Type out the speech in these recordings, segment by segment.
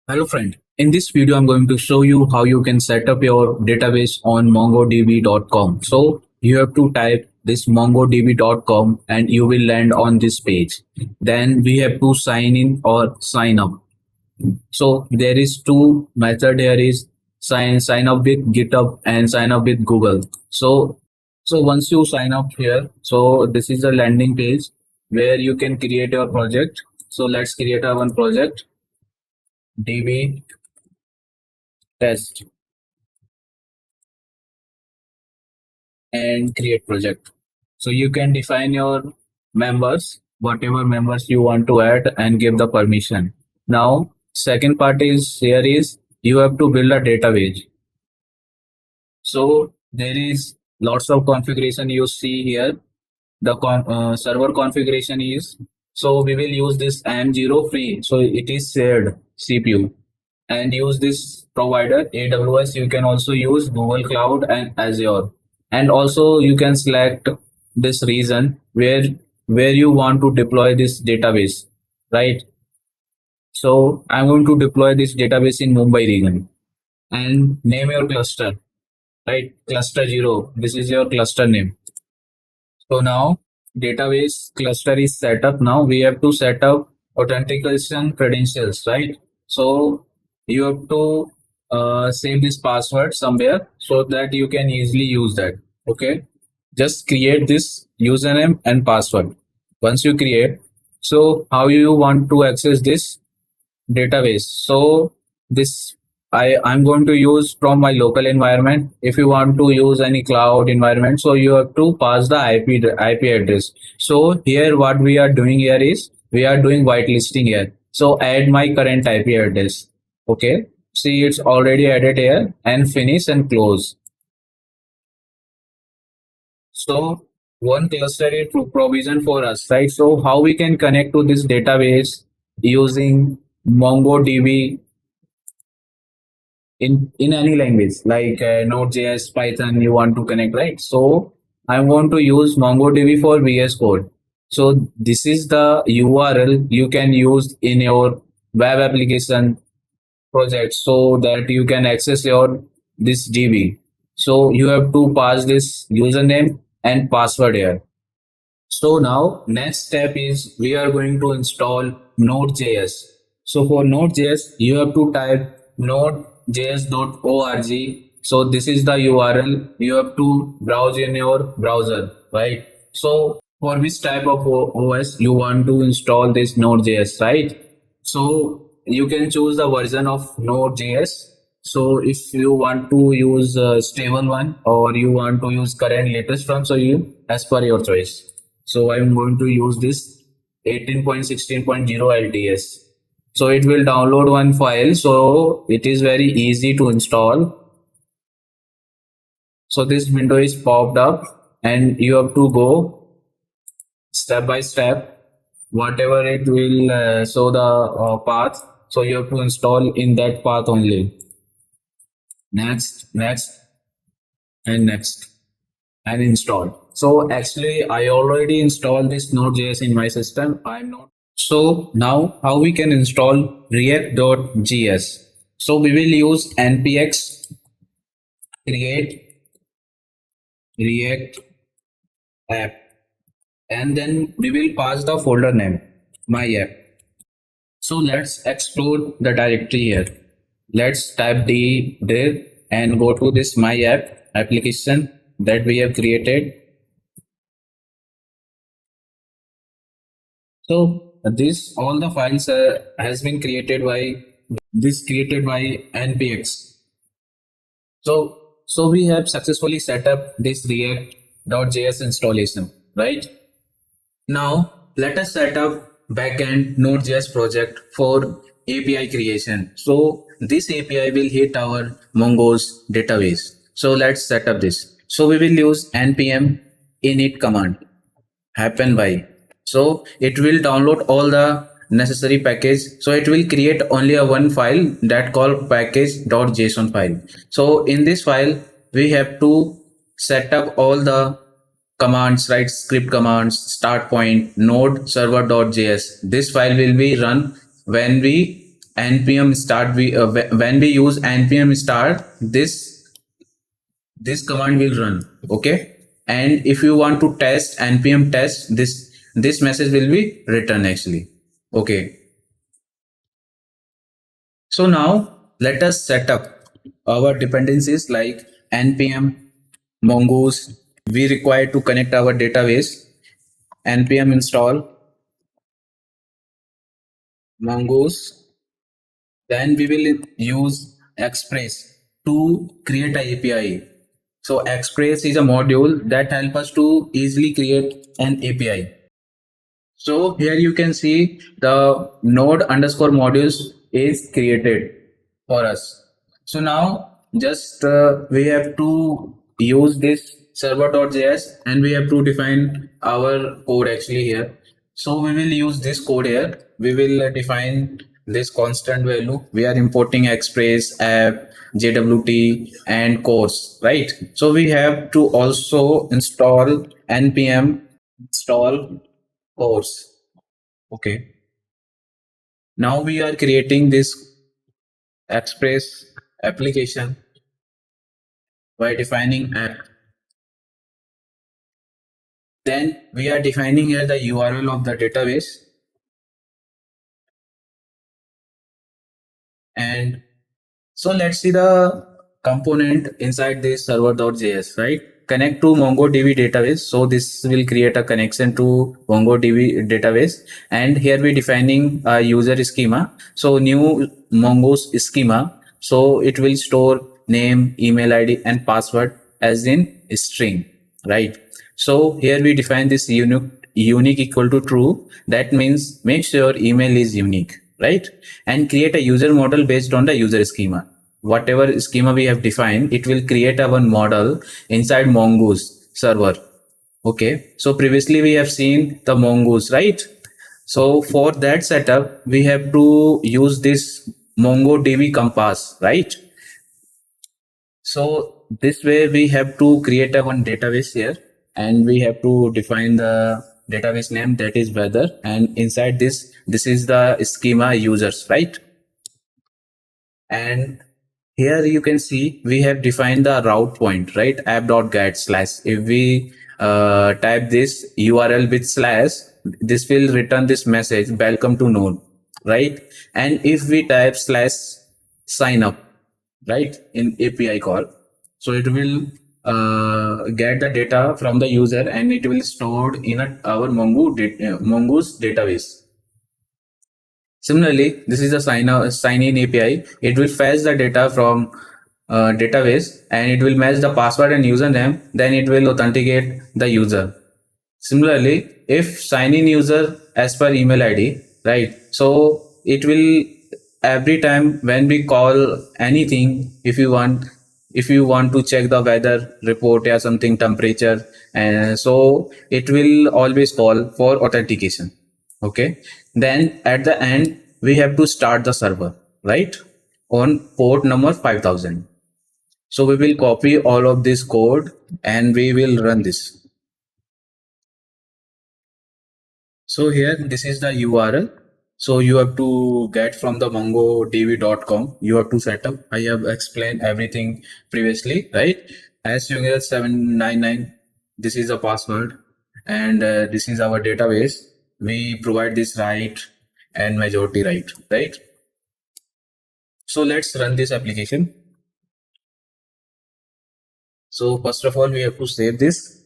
Hello friend, in this video I'm going to show you how you can set up your database on mongodb.com. So you have to type this mongodb.com and you will land on this page. Then we have to sign in or sign up. So there is two method here is sign up with GitHub and sign up with Google. So once you sign up here, so this is the landing page where you can create your project. So let's create our one project db test and create project. So you can define your members, whatever members you want to add and give the permission. Now, second part is here is you have to build a database. So there is lots of configuration you see here. The server configuration is, so we will use this M0 free. So it is shared CPU and use this provider AWS. You can also use Google Cloud and Azure, and also you can select this region where you want to deploy this database, right? So I'm going to deploy this database in Mumbai region and name your cluster, right? Cluster 0, this is your cluster name. So now database cluster is set up. Now we have to set up authentication credentials, right? So you have to save this password somewhere so that you can easily use that. Okay. Just create this username and password. Once you create, so how you want to access this database? So this I'm going to use from my local environment. If you want to use any cloud environment, so you have to pass the IP address. So here what we are doing here is we are doing whitelisting here. So add my current IP address. Okay. See, it's already added here and finish and close. So one cluster is provision for us, right? So how we can connect to this database using MongoDB in any language like Node.js, Python, you want to connect, right? So I want to use MongoDB for VS Code. So this is the URL you can use in your web application project so that you can access your this DB. So you have to pass this username and password here. So now next step is we are going to install Node.js. So for Node.js, you have to type Node.js.org. So this is the URL you have to browse in your browser, right? So for which type of OS you want to install this Node.js, right? So you can choose the version of Node.js. So if you want to use a stable one or you want to use current latest one, so you as per your choice. So I'm going to use this 18.16.0 LTS. So it will download one file. So it is very easy to install. So this window is popped up and you have to go step by step. Whatever it will show the path. So you have to install in that path only. Next, next, and next, and install. So actually I already installed this Node.js in my system. I'm not. So now how we can install React.js. So we will use npx create React app and then we will pass the folder name my app. So let's explore the directory here. Let's type the div and go to this my app application that we have created. So this all the files has been created by npx. So we have successfully set up this React.js installation, right? Now let us set up backend Node.js project for API creation. So this API will hit our Mongo's database. So let's set up this. So we will use npm init command happen by. So it will download all the necessary package. So it will create only a one file that called package.json file. So in this file we have to set up all the commands, right? Script commands, start point, node server.js. This file will be run when we npm start, when we use npm start, this command will run. Okay, and if you want to test npm test, this message will be written actually. Okay, so now let us set up our dependencies like npm mongoose. We require to connect our database. Npm install mongoose. Then we will use express to create a API. So express is a module that helps us to easily create an API. So here you can see the node underscore modules is created for us. So now just we have to use this server.js and we have to define our code actually here. So we will use this code here. We will define this constant value. We are importing express, app, JWT and course, right? So we have to also install npm install course. Okay. Now we are creating this express application by defining app. Then we are defining here the URL of the database, and so let's see the component inside this server.js, right? Connect to MongoDB database. So this will create a connection to MongoDB database. And here we defining a user schema. So new Mongoose schema. So it will store name, email ID and password as in string, right? So here we define this unique equal to true. That means make sure email is unique, right? And create a user model based on the user schema. Whatever schema we have defined, it will create a one model inside Mongoose server. Okay, so previously we have seen the Mongoose, right? So for that setup, we have to use this MongoDB compass, right? So this way we have to create a one database here, and we have to define the database name, that is weather, and inside this is the schema users, right? And here you can see we have defined the route point, right? app.get slash. If we type this URL with slash, this will return this message, welcome to Node, right? And if we type slash sign up, right, in API call, so it will get the data from the user and it will stored in our Mongoose database. Similarly, this is a sign in API. It will fetch the data from database and it will match the password and username. Then it will authenticate the user. Similarly, if sign in user as per email ID, right? So it will every time when we call anything, if you want to check the weather report or something, temperature, and so it will always call for authentication. Okay, then at the end we have to start the server, right, on port number 5000. So we will copy all of this code and we will run this. So here this is the URL. So you have to get from the mongodb.com. You have to set up. I have explained everything previously, right? As usual 799. This is the password, and this is our database. We provide this right and majority right, right? So let's run this application. So first of all, we have to save this,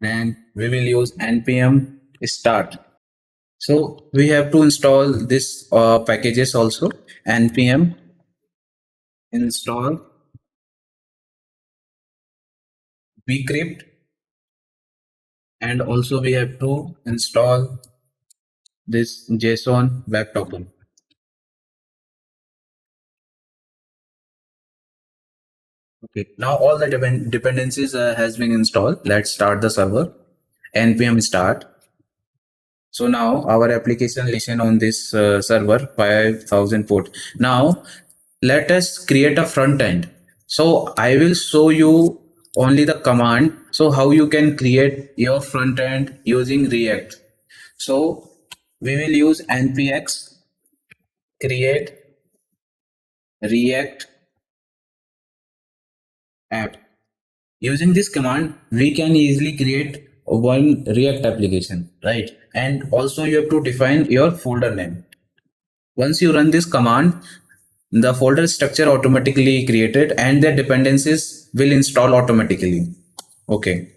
and we will use npm start. So we have to install this packages also. Npm install bcrypt, and also we have to install this JSON web token. Okay, now all the dependencies has been installed. Let's start the server. Npm start. So now our application listen on this server 5000 port. Now let us create a front end. So I will show you only the command. So how you can create your front end using React. So we will use npx create React app. Using this command, we can easily create one React application, right? And also you have to define your folder name. Once you run this command, the folder structure automatically created and the dependencies will install automatically. Okay.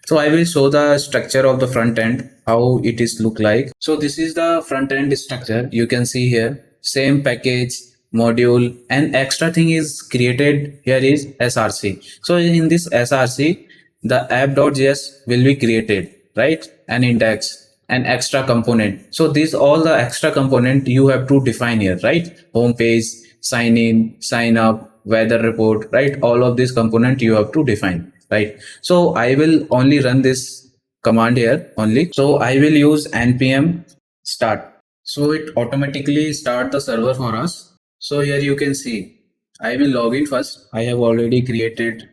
So I will show the structure of the front end, how it is look like. So this is the front end structure. You can see here, same package, module, and extra thing is created here is SRC. So in this SRC, the app.js will be created, right? An index, an extra component. So these all the extra component you have to define here, right? Home page, sign in, sign up, weather report, right? All of these component you have to define, right? So I will only run this command here only. So I will use npm start. So it automatically start the server for us. So here you can see, I will log in first. I have already created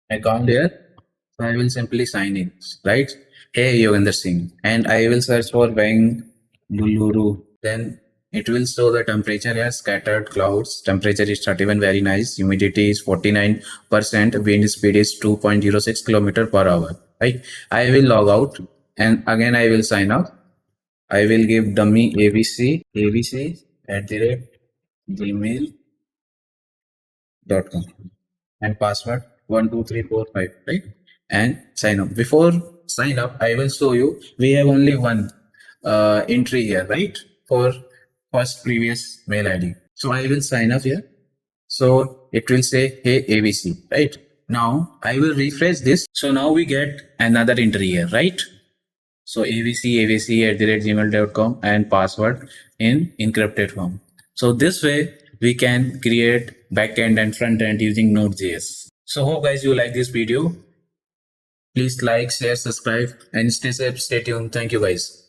account here. So I will simply sign in, right? Hey Yogendra Singh, and I will search for Bengaluru. Then it will show the temperature as scattered clouds. Temperature is 31, very nice. Humidity is 49%. Wind speed is 2.06 kilometer per hour. Right? I will log out and again I will sign up. I will give dummy abc at the rate gmail.com and password 12345, right? And sign up. Before sign up, I will show you we have only one entry here, right? For first previous mail ID. So I will sign up here. So it will say hey ABC, right? Now I will refresh this. So now we get another entry here, right? So abc at the rate gmail.com and password in encrypted form. So this way we can create backend and front end using Node.js. So hope guys you like this video. Please like, share, subscribe and stay safe, stay tuned. Thank you guys.